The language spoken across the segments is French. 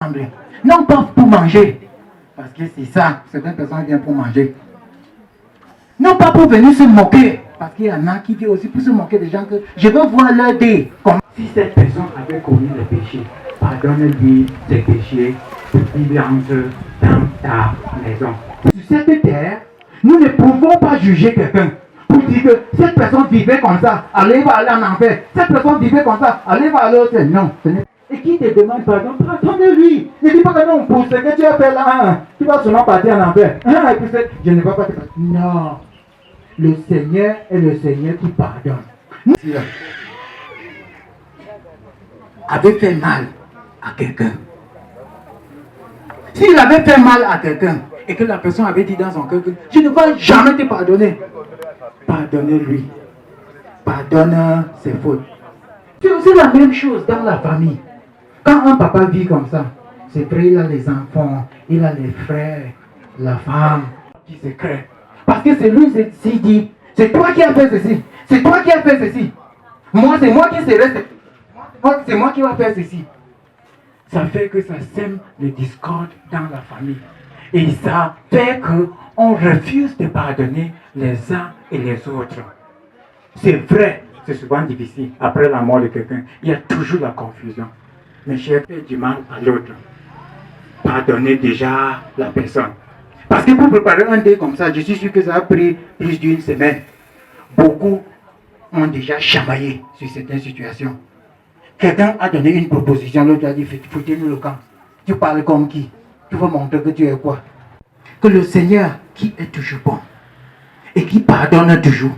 Non pas pour manger, parce que c'est ça, certaines personnes viennent pour manger. Non pas pour venir se moquer, parce qu'il y en a qui viennent aussi pour se moquer des gens que je veux voir leur dé. Si cette personne avait commis le péché, pardonne-lui ses péchés, il entre dans ta maison. Sur cette terre, nous ne pouvons pas juger quelqu'un pour dire que cette personne vivait comme ça, allez va aller en enfer. Cette personne vivait comme ça, allez va aller au ciel. Non, ce n'est pas. Et qui te demande pardon, pardonne-lui. Ne dis pas que non, pour ce que tu as fait là, tu vas seulement partir en enfer. Et puis je ne vais pas te pardonner. Non. Le Seigneur est le Seigneur qui pardonne. Avait fait mal à quelqu'un. S'il avait fait mal à quelqu'un et que la personne avait dit dans son cœur que je ne vais jamais te pardonner, pardonnez-lui. Pardonne ses fautes. C'est aussi la même chose dans la famille. Quand un papa vit comme ça, c'est vrai, il a les enfants, il a les frères, la femme qui se crée. Parce que c'est lui qui dit, c'est toi qui as fait ceci, c'est toi qui as fait ceci. Moi, c'est moi qui serai, c'est moi qui vais faire ceci. Ça fait que ça sème le discorde dans la famille. Et ça fait qu'on refuse de pardonner les uns et les autres. C'est vrai, c'est souvent difficile. Après la mort de quelqu'un, il y a toujours la confusion. Mais j'ai fait du mal à l'autre. Pardonnez déjà la personne. Parce que pour préparer un dé comme ça, je suis sûr que ça a pris plus d'une semaine. Beaucoup ont déjà chamaillé sur certaines situations. Quelqu'un a donné une proposition, l'autre a dit, foutez-nous le camp. Tu parles comme qui? Tu vas montrer que tu es quoi? Que le Seigneur, qui est toujours bon, et qui pardonne toujours,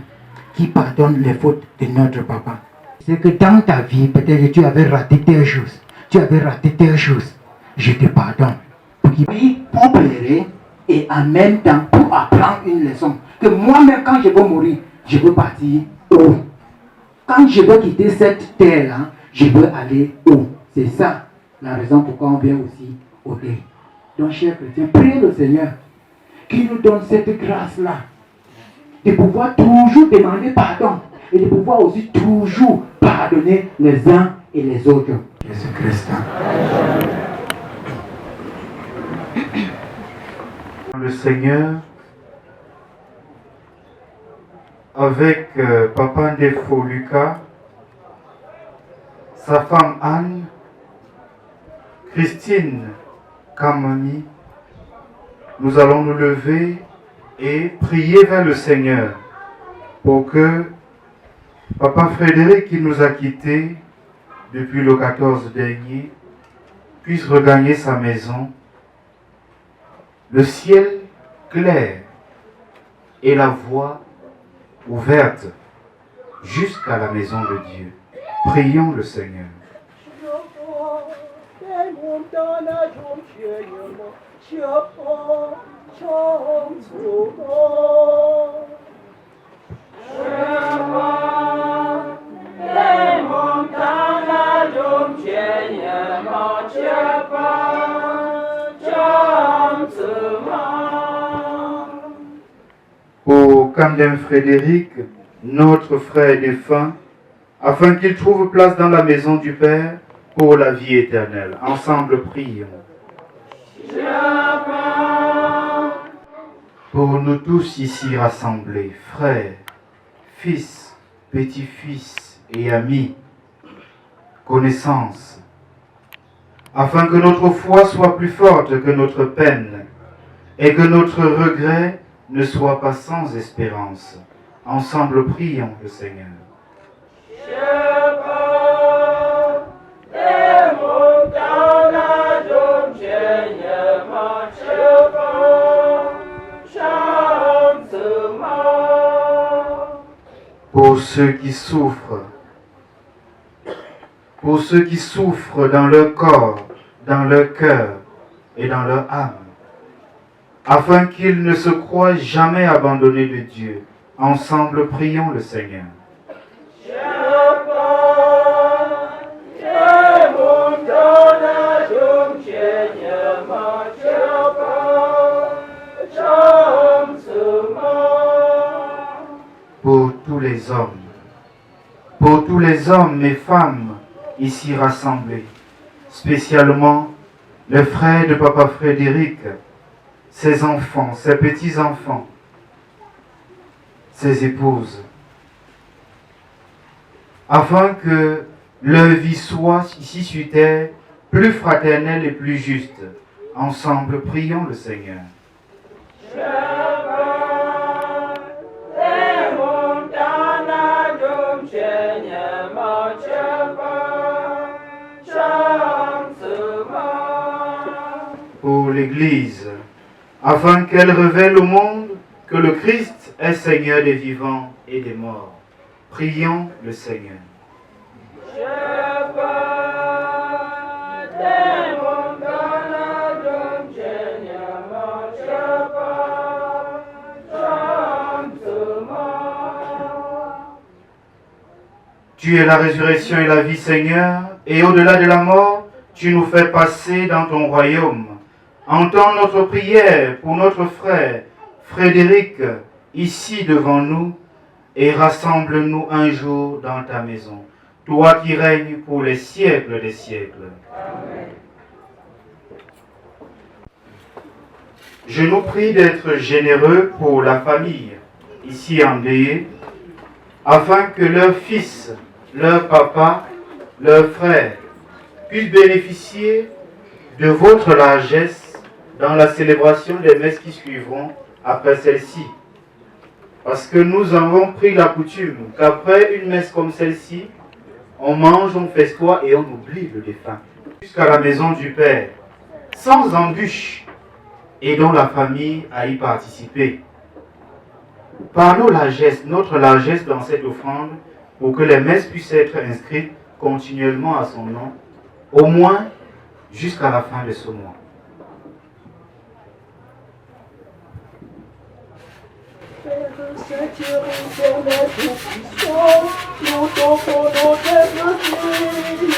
qui pardonne les fautes de notre papa. C'est que dans ta vie, peut-être que tu avais raté telle chose. Tu avais raté telle chose. Je te pardonne. Pour pleurer et en même temps pour apprendre une leçon. Que moi-même, quand je veux mourir, je veux partir haut. Quand je veux quitter cette terre-là, je veux aller haut. C'est ça la raison pourquoi on vient aussi au dé. Donc, chers chrétiens, priez le Seigneur qui nous donne cette grâce-là de pouvoir toujours demander pardon et de pouvoir aussi toujours pardonner les uns et les autres. Jésus-Christ. Le Seigneur, avec Papa Ndefo Lucas, sa femme Anne, Christine Kamani, nous allons nous lever et prier vers le Seigneur pour que Papa Frédéric, qui nous a quittés depuis le 14 dernier, puisse regagner sa maison, le ciel clair et la voie ouverte jusqu'à la maison de Dieu. Prions le Seigneur. Pour Camden Frédéric, notre frère défunt, afin qu'il trouve place dans la maison du Père pour la vie éternelle. Ensemble, prions. Pour nous tous ici rassemblés, frères, fils, petits-fils et amis, connaissances, afin que notre foi soit plus forte que notre peine et que notre regret ne soit pas sans espérance. Ensemble, prions le Seigneur. Pour ceux qui souffrent dans leur corps, dans leur cœur et dans leur âme, afin qu'ils ne se croient jamais abandonnés de Dieu. Ensemble, prions le Seigneur. Pour tous les hommes et femmes ici rassemblés, spécialement les frères de Papa Frédéric, ses enfants, ses petits-enfants, ses épouses, afin que leur vie soit ici sur terre plus fraternelle et plus juste. Ensemble, prions le Seigneur. Pour l'Église, afin qu'elle révèle au monde que le Christ est Seigneur des vivants et des morts. Prions le Seigneur. Tu es la résurrection et la vie, Seigneur, et au-delà de la mort, tu nous fais passer dans ton royaume. Entends notre prière pour notre frère Frédéric, ici devant nous, et rassemble-nous un jour dans ta maison, toi qui règnes pour les siècles des siècles. Amen. Je nous prie d'être généreux pour la famille, ici endeuillée, afin que leur fils, leur papa, leur frère puissent bénéficier de votre largesse dans la célébration des messes qui suivront après celle-ci. Parce que nous avons pris la coutume qu'après une messe comme celle-ci, on mange, on festoie et on oublie le défunt. Jusqu'à la maison du Père, sans embûche, et dont la famille a y participé. Par notre largesse dans cette offrande, pour que les messes puissent être inscrites continuellement à son nom, au moins jusqu'à la fin de ce mois. Père Saint-Thierry, éternel tout-puissant, nous t'offrons nos têtes filles.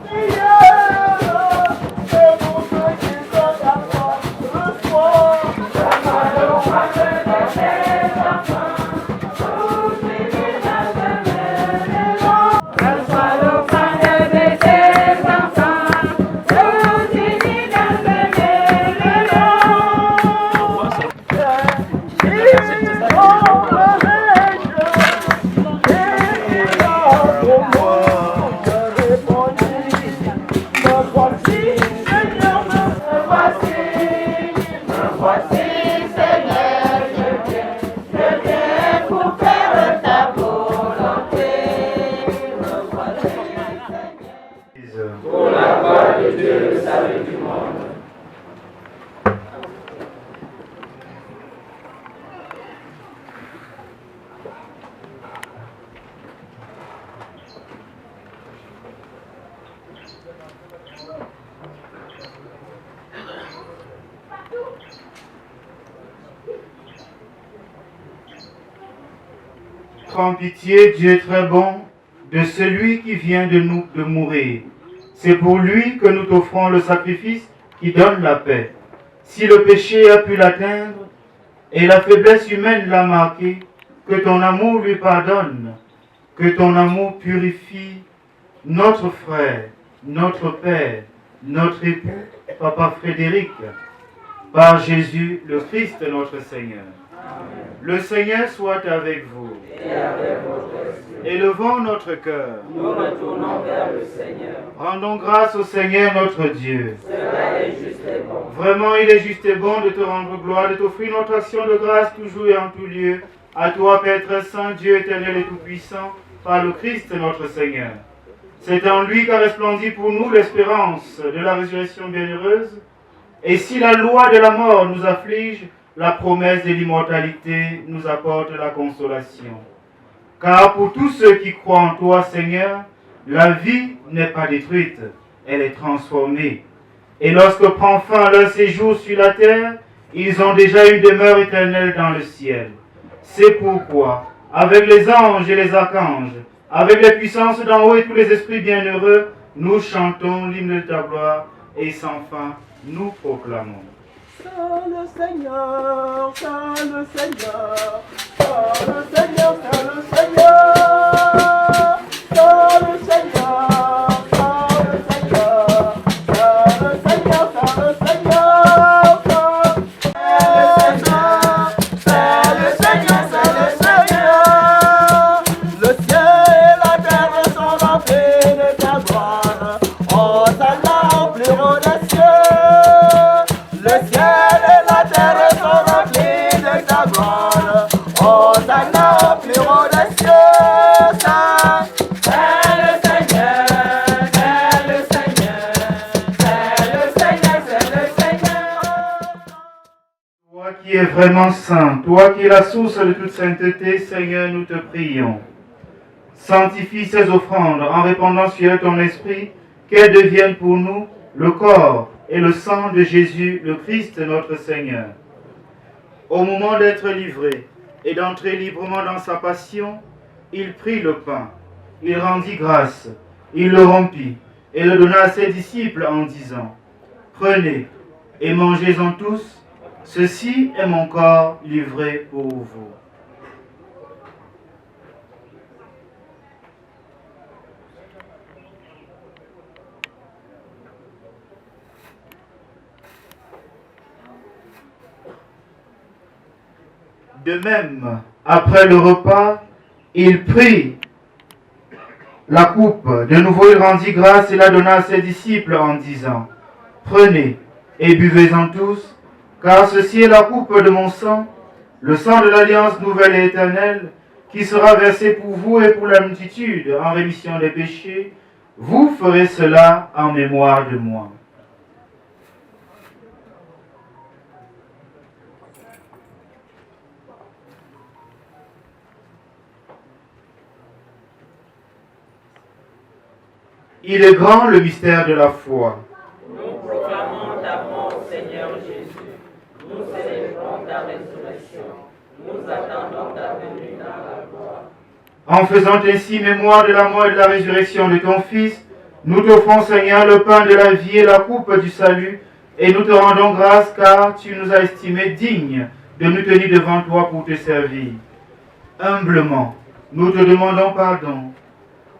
Prière, et pour ceux qui sont à toi, reçois. Prends pitié, Dieu très bon, de celui qui vient de mourir. C'est pour lui que nous t'offrons le sacrifice qui donne la paix. Si le péché a pu l'atteindre et la faiblesse humaine l'a marqué, que ton amour lui pardonne, que ton amour purifie notre frère, notre père, notre époux, Papa Frédéric, par Jésus le Christ notre Seigneur. Amen. Le Seigneur soit avec vous. Et avec votre esprit. Élevons notre cœur. Nous retournons vers le Seigneur. Rendons grâce au Seigneur notre Dieu. Cela est juste et bon. Vraiment, il est juste et bon de te rendre gloire, de t'offrir notre action de grâce toujours et en tout lieu. À toi, Père très saint, Dieu éternel et tout-puissant, par le Christ notre Seigneur. C'est en lui qu'a resplendi pour nous l'espérance de la résurrection bienheureuse. Et si la loi de la mort nous afflige, la promesse de l'immortalité nous apporte la consolation. Car pour tous ceux qui croient en toi, Seigneur, la vie n'est pas détruite, elle est transformée. Et lorsque prend fin leur séjour sur la terre, ils ont déjà une demeure éternelle dans le ciel. C'est pourquoi, avec les anges et les archanges, avec les puissances d'en haut et tous les esprits bienheureux, nous chantons l'hymne de ta gloire et sans fin, nous proclamons. Saint le Seigneur, Saint le Seigneur, Saint le Seigneur, Saint le Seigneur, Saint le Seigneur, Saint le Seigneur, Saint le Seigneur. qui es vraiment saint, toi qui es la source de toute sainteté, Seigneur, nous te prions. Sanctifie ces offrandes en répandant sur elles ton esprit, qu'elles deviennent pour nous le corps et le sang de Jésus, le Christ, notre Seigneur. Au moment d'être livré et d'entrer librement dans sa passion, il prit le pain, il rendit grâce, il le rompit et le donna à ses disciples en disant, « Prenez et mangez-en tous, ceci est mon corps livré pour vous. » De même, après le repas, il prit la coupe. De nouveau, il rendit grâce et la donna à ses disciples en disant, « Prenez et buvez-en tous, car ceci est la coupe de mon sang, le sang de l'alliance nouvelle et éternelle, qui sera versé pour vous et pour la multitude en rémission des péchés. Vous ferez cela en mémoire de moi. » Il est grand le mystère de la foi. Nous proclamons ta mort, Seigneur Jésus. Nous célébrons ta résurrection. Nous attendons ta venue dans la gloire. En faisant ainsi mémoire de la mort et de la résurrection de ton Fils, nous t'offrons, Seigneur, le pain de la vie et la coupe du salut, et nous te rendons grâce car tu nous as estimés dignes de nous tenir devant toi pour te servir. Humblement, nous te demandons pardon,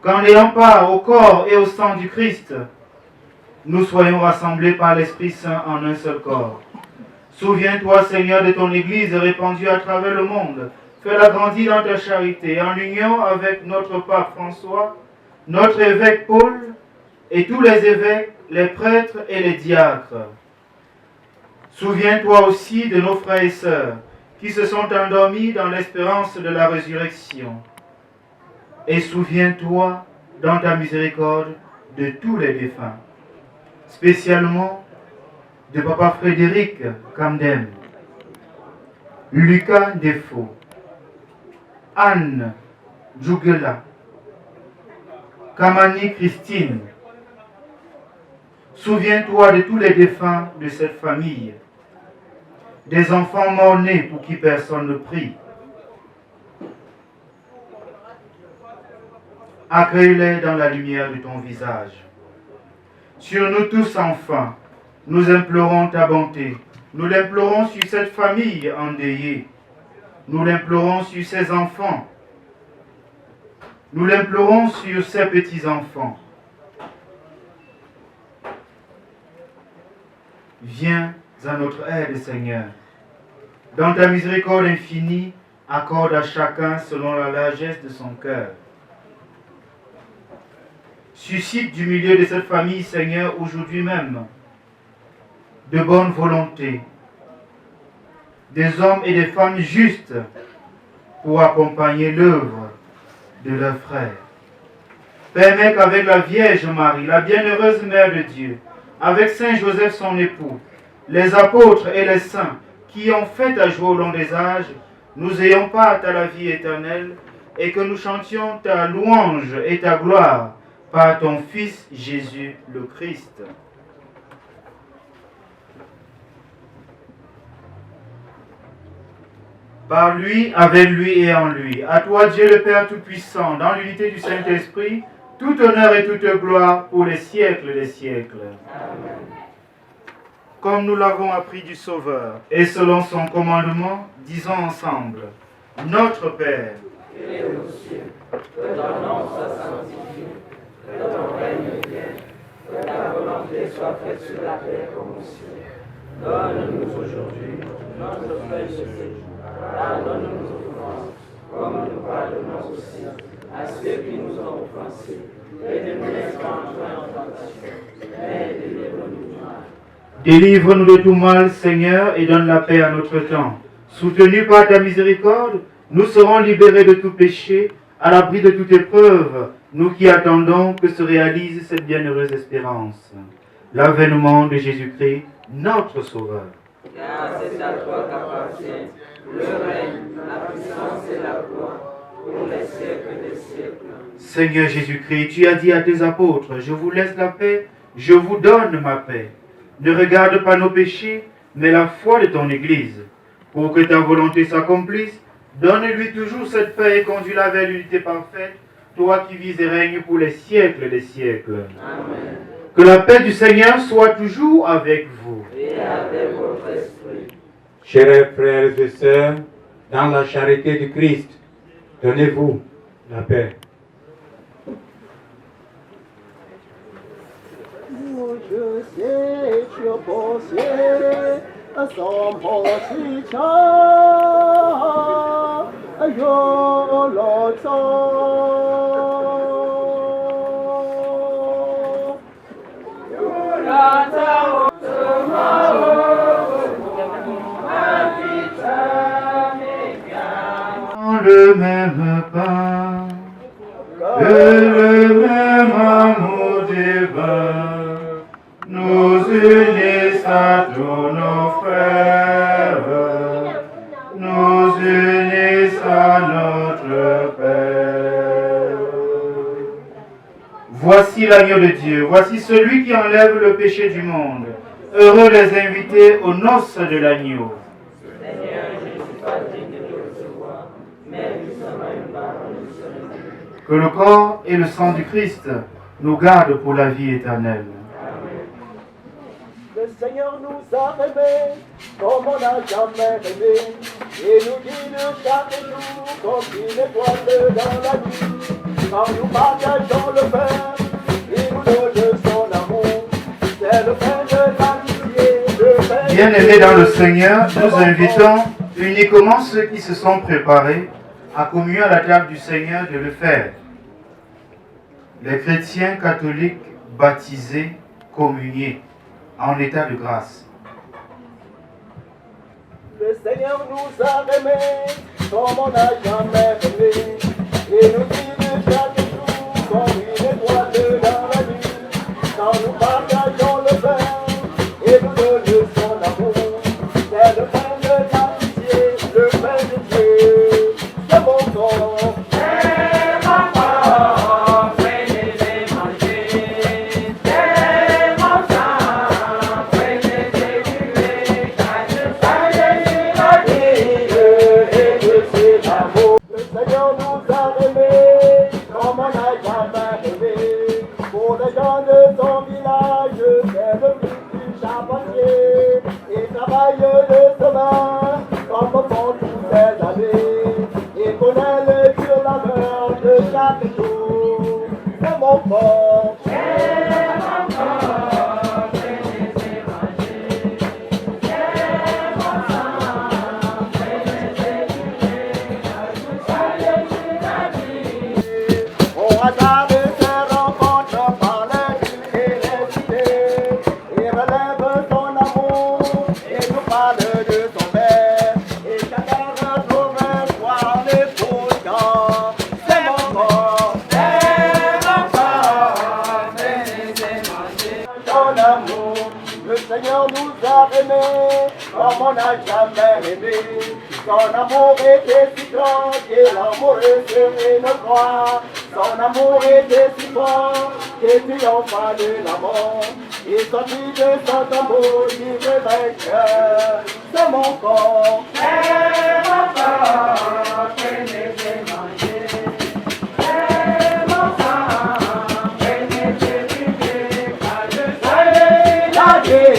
qu'en ayant part au corps et au sang du Christ, nous soyons rassemblés par l'Esprit Saint en un seul corps. Souviens-toi, Seigneur, de ton Église répandue à travers le monde. Fais-la grandir dans ta charité, en union avec notre pape François, notre évêque Paul, et tous les évêques, les prêtres et les diacres. Souviens-toi aussi de nos frères et sœurs qui se sont endormis dans l'espérance de la résurrection. Et souviens-toi, dans ta miséricorde, de tous les défunts, spécialement de Papa Frédéric Camden, Lucas Defo, Anne Djougela, Kamani Christine. Souviens-toi de tous les défunts de cette famille, des enfants morts-nés pour qui personne ne prie. Accueille-les dans la lumière de ton visage. Sur nous tous, enfin, nous implorons ta bonté. Nous l'implorons sur cette famille endeuillée. Nous l'implorons sur ses enfants. Nous l'implorons sur ses petits-enfants. Viens à notre aide, Seigneur. Dans ta miséricorde infinie, accorde à chacun selon la largesse de son cœur. Suscite du milieu de cette famille, Seigneur, aujourd'hui même, de bonne volonté, des hommes et des femmes justes pour accompagner l'œuvre de leurs frères. Permets qu'avec la Vierge Marie, la bienheureuse Mère de Dieu, avec Saint Joseph son époux, les apôtres et les saints qui ont fait ta joie au long des âges, nous ayons part à la vie éternelle et que nous chantions ta louange et ta gloire par ton Fils Jésus le Christ. Par lui, avec lui et en lui, à toi Dieu le Père Tout-Puissant, dans l'unité du Saint-Esprit, tout honneur et toute gloire pour les siècles des siècles. Amen. Comme nous l'avons appris du Sauveur, et selon son commandement, disons ensemble, Notre Père, qui es aux cieux, que ton nom soit sanctifié, que ton règne vienne, que ta volonté soit faite sur la terre comme au ciel. Donne-nous aujourd'hui notre pain de ce jour. Pardonne-nous nos offenses, comme nous pardonnons aussi à ceux qui nous ont offensés. Et ne nous laisse pas entrer en tentation, mais délivre-nous du mal. Délivre-nous de tout mal, Seigneur, et donne la paix à notre temps. Soutenus par ta miséricorde, nous serons libérés de tout péché, à l'abri de toute épreuve, nous qui attendons que se réalise cette bienheureuse espérance. L'avènement de Jésus-Christ, notre Sauveur. car c'est à toi qu'appartient le règne, la puissance et la gloire pour les siècles des siècles. Seigneur Jésus-Christ, tu as dit à tes apôtres, je vous laisse la paix, je vous donne ma paix. Ne regarde pas nos péchés, mais la foi de ton Église. Pour que ta volonté s'accomplisse, donne-lui toujours cette paix et conduis-la vers l'unité parfaite, toi qui vis et règnes pour les siècles des siècles. Amen. Que la paix du Seigneur soit toujours avec vous. Et avec votre esprit. Chers frères et sœurs, dans la charité du Christ, donnez-vous la paix. Je sais, tu as pensé à son petit chat, yo l'entends. Le même pain, le même amour divin, nous unissent à tous nos frères, nous unissent à notre Père. Voici l'agneau de Dieu, voici celui qui enlève le péché du monde. Heureux les invités aux noces de l'agneau. Seigneur, je ne suis pas digne de te recevoir, mais nous sommes à une parole du Seigneur. Que le corps et le sang du Christ nous gardent pour la vie éternelle. Le Seigneur nous a aimés comme on n'a jamais aimé, et nous guide chaque jour comme une étoile dans la nuit. Quand nous partageons le pain, il nous donne son amour. C'est le pain de l'amitié, le pain de Bien-aimés dans le Seigneur, nous invitons uniquement ceux qui se sont préparés à communier à la table du Seigneur de le faire. Les chrétiens catholiques baptisés, communiés, en état de grâce. Le Seigneur nous a aimés comme on n'a jamais aimé, et nous guide chaque jour comme une étoile dans la nuit. Quand nous partageons le pain, et nous donne son amour, c'est le pain de l'amitié, le pain de Dieu, c'est mon corps. Le Seigneur nous a aimés comme on n'a jamais aimé. Pour les gens de son village, c'est le but du charpentier. Il travaille le chemin comme font tous ses amis. Il connaît le dur labeur de chaque jour. C'est mon corps. Au hasard de ces rencontres par les villes et les cités, il relève son amour et nous parle de son père. Et chacun retrouve un soir l'épaule quand c'est mon corps. Son amour, le Seigneur nous a aimés comme on n'a jamais aimé. Son amour était si grand qu'il a mouru sur une croix. Son amour était si fort qu'il triompha de la mort. Il sortit de son tombeau, il vainqueur. C'est mon corps. C'est mon corps, prenez-le, mangez. C'est mon sang, prenez-le, buvez, car je suis la vie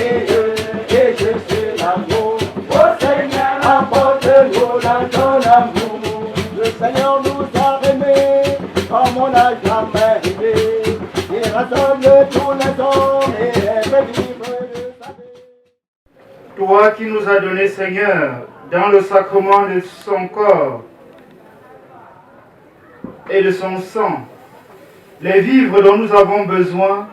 et je suis l'amour. Au Seigneur, apporte-nous dans ton amour. Le Seigneur nous a aimés comme on n'a jamais aimé. Il rassemble tous les hommes et aime vivre de sa vie. Toi qui nous as donné, Seigneur, dans le sacrement de son corps et de son sang, les vivres dont nous avons besoin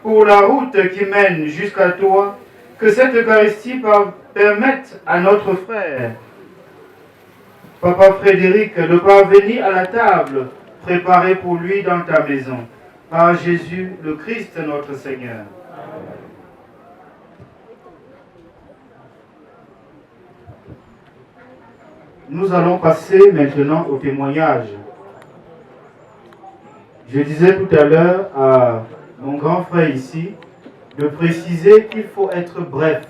pour la route qui mène jusqu'à toi, que cette Eucharistie permette à notre frère, Papa Frédéric, de parvenir à la table préparée pour lui dans ta maison, par Jésus le Christ notre Seigneur. Nous allons passer maintenant au témoignage. Je disais tout à l'heure à mon grand frère ici de préciser qu'il faut être bref.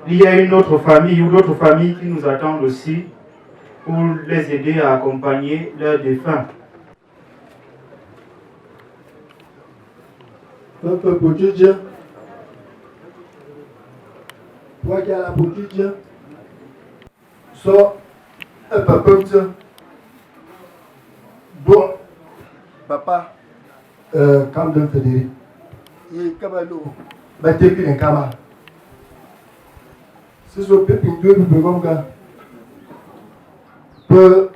Il y a une autre famille ou d'autres familles qui nous attendent aussi pour les aider à accompagner leurs défunts. Papa Bouddha, Wagala Bouddha, so un papa, bon, papa, Camden Frédéric, et Kamalo, Batepi et Kama. Ce sont peu de Bougonga. Peu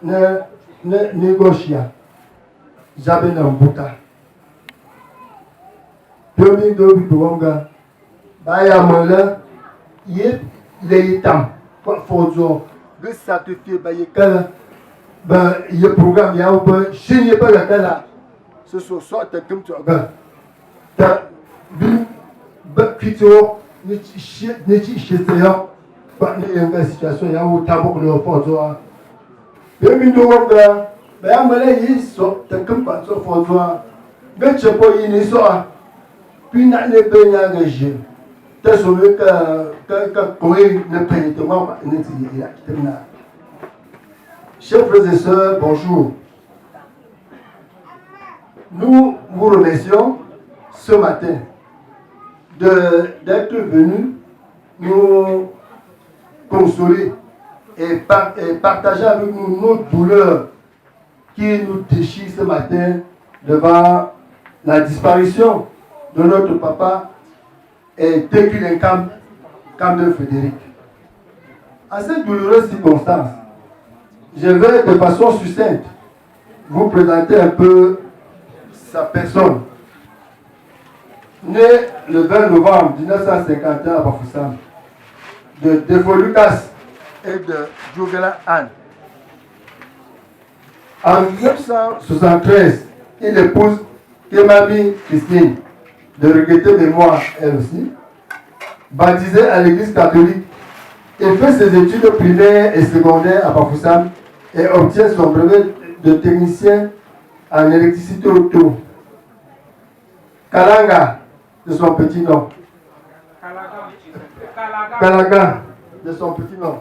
ne négocia. J'avais un bouta. Demi de Bougonga. Baya Mola, yep, les tam, quoi faut de sacrifier Bayekala. Ben, il y a un programme, il y a un peu, je n'ai pas la cala. Ce sont sortes comme tu regardes. T'as vu, Kito, Niti Chétéan, pas une situation, il y a un tabou de l'enfant. Demi de Bougonga, ben, à Malais, t'as comme pas de l'enfant. Mais tu n'as pas une histoire. Puis, n'a pas engagé. T'as sauvé que Corée ne paye de moi, chers frères et sœurs, bonjour. Nous vous remercions ce matin d'être venus nous consoler et partager avec nous notre douleur qui nous déchire ce matin devant la disparition de notre papa et Tekilinkam Camden Frédéric. À cette douloureuse circonstance, je vais de façon succincte vous présenter un peu sa personne. Né le 20 novembre 1951 à Bafoussam, de Defo Lucas et de Djougela Anne. En 1973, il épouse Kemami Christine, de regretter mémoire elle aussi, baptisée à l'église catholique. Il fait ses études primaires et secondaires à Bafoussam et obtient son brevet de technicien en électricité auto. Kalanga, de son petit nom. Kalaga, de son petit nom.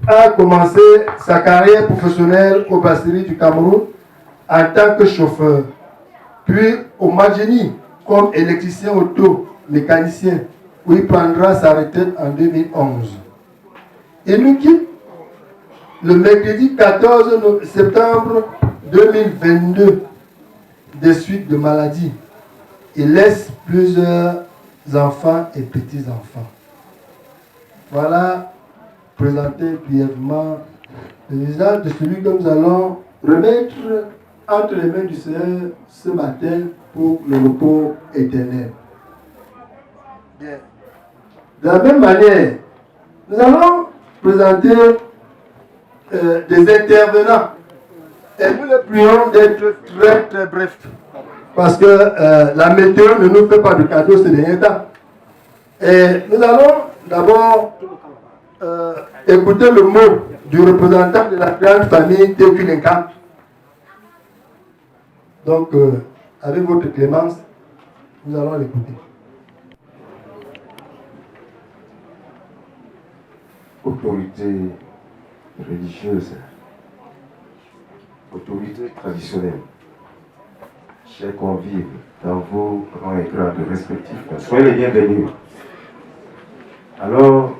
A commencé sa carrière professionnelle au brasserie du Cameroun en tant que chauffeur, puis au Mageni comme électricien auto, mécanicien, où il prendra sa retraite en 2011. Il nous quitte le mercredi 14 septembre 2022 des suites de maladie. Il laisse plusieurs enfants et petits-enfants. Voilà, présenter brièvement le visage de celui que nous allons remettre entre les mains du Seigneur ce matin pour le repos éternel. Bien. De la même manière, nous allons présenter des intervenants. Et nous les prions d'être très très brefs. Parce que la météo ne nous fait pas de cadeau ces derniers temps. Et nous allons d'abord écouter le mot du représentant de la grande famille Tekilinkam. Donc, avec votre clémence, nous allons l'écouter. Autorité religieuse, autorité traditionnelle, chers convives dans vos rangs et grades respectifs, soyez les bienvenus. Alors,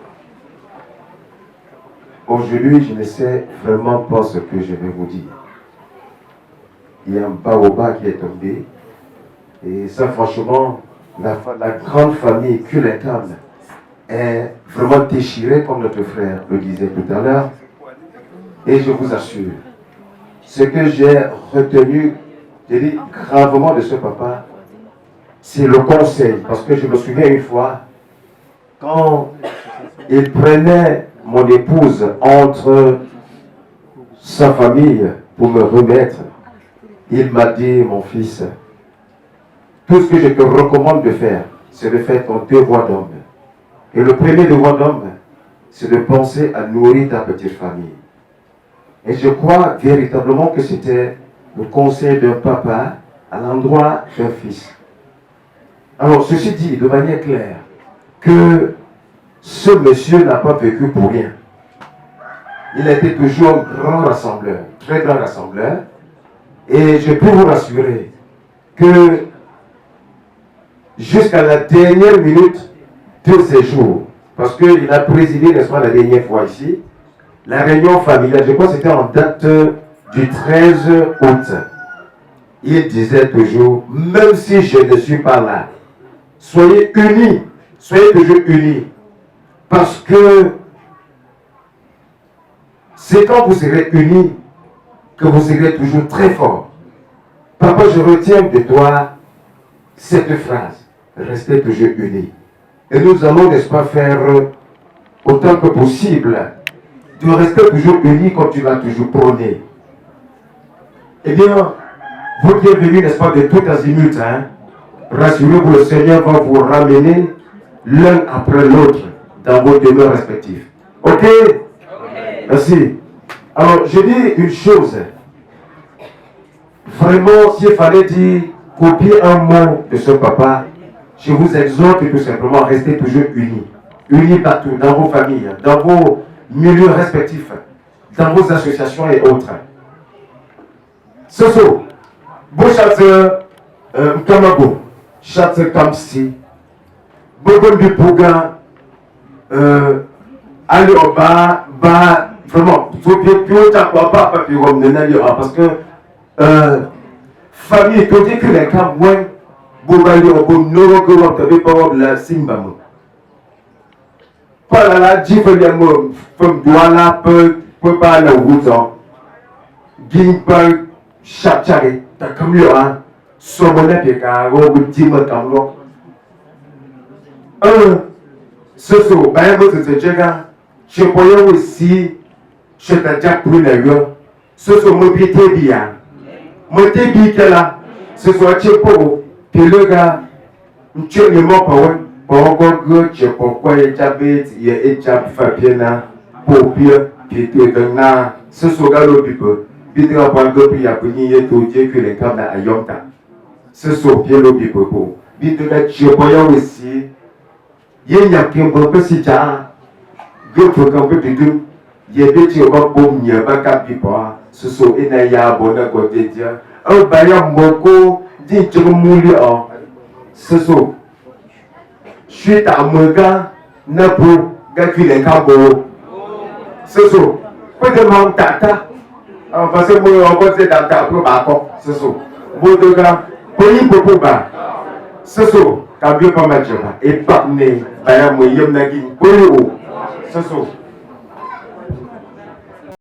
aujourd'hui, je ne sais vraiment pas ce que je vais vous dire. Il y a un baobab qui est tombé, et ça, franchement, la grande famille Kulenkam est vraiment déchirée, comme notre frère le disait tout à l'heure. Et je vous assure, ce que j'ai retenu gravement de ce papa, c'est le conseil. Parce que je me souviens une fois, quand il prenait mon épouse entre sa famille pour me remettre, il m'a dit, mon fils, tout ce que je te recommande de faire, c'est de faire ton devoir d'homme. Et le premier devoir d'homme, c'est de penser à nourrir ta petite famille. Et je crois véritablement que c'était le conseil d'un papa à l'endroit d'un fils. Alors, ceci dit de manière claire que ce monsieur n'a pas vécu pour rien. Il a été toujours un grand rassembleur, très grand rassembleur. Et je peux vous rassurer que jusqu'à la dernière minute de ses jours, parce qu'il a présidé, n'est-ce pas, la dernière fois ici, la réunion familiale, je crois que c'était en date du 13 août. Il disait toujours, même si je ne suis pas là, soyez unis, soyez toujours unis, parce que c'est quand vous serez unis que vous serez toujours très forts. Papa, je retiens de toi cette phrase, restez toujours unis. Et nous allons, n'est-ce pas, faire autant que possible de rester toujours unis comme tu l'as toujours prôné. Eh bien, vous qui êtes venus, n'est-ce pas, de tout azimut, hein, rassurez-vous, le Seigneur va vous ramener l'un après l'autre dans vos demeures respectives. Ok? Merci. Alors, je dis une chose. Vraiment, s'il fallait dire, copier un mot de ce papa, je vous exhorte tout simplement à rester toujours unis. Unis partout, dans vos familles, dans vos milieux respectifs, dans vos associations et autres. Soso, beau chasseur, Kamago, chasseur Kamsi, Bogon du Pouga, allez au bas, vraiment, il faut bien que tu ne pas parce que famille, quand tu es un moins, Bogali au bon noro que vous avez pas la Simbamo. Pas la différence, comme Douala peut pas la route. Gimpa Chachare, ta camion, Somona Peka, Robo Tima Kamlo. So, by the Jagger, je pourrais aussi, je t'ai déjà pris la gueule. Ce sont mon pied bien. Mon pied bien là, ce soit Chepo, puis le gars, tu es le mot pour un tu es pourquoi il y a déjà fait bien pour pire, puis tu es là, ce soit galo pipe, puis tu as pas le puis il y a puni et tout Dieu que les câbles à Yomta. Ce soit bien le pipe pour. Puis tu as tu pourrais aussi, il y a qu'un peu si tu as, d'autres qu'un peu plus. Il y a des gens qui ont été capables ce sont des gens qui ont été capables de faire ce sont je suis à Mega, Napo, Gaki les Cabo. Ce sont peut-être Tata, parce que moi, on va dire Tata pour Bako. Ce sont Bodoga, Poli Popoba. Ce sont Kabio Pamacha, et Pakne, Bayamo Yomnagi, Poli. Ce sont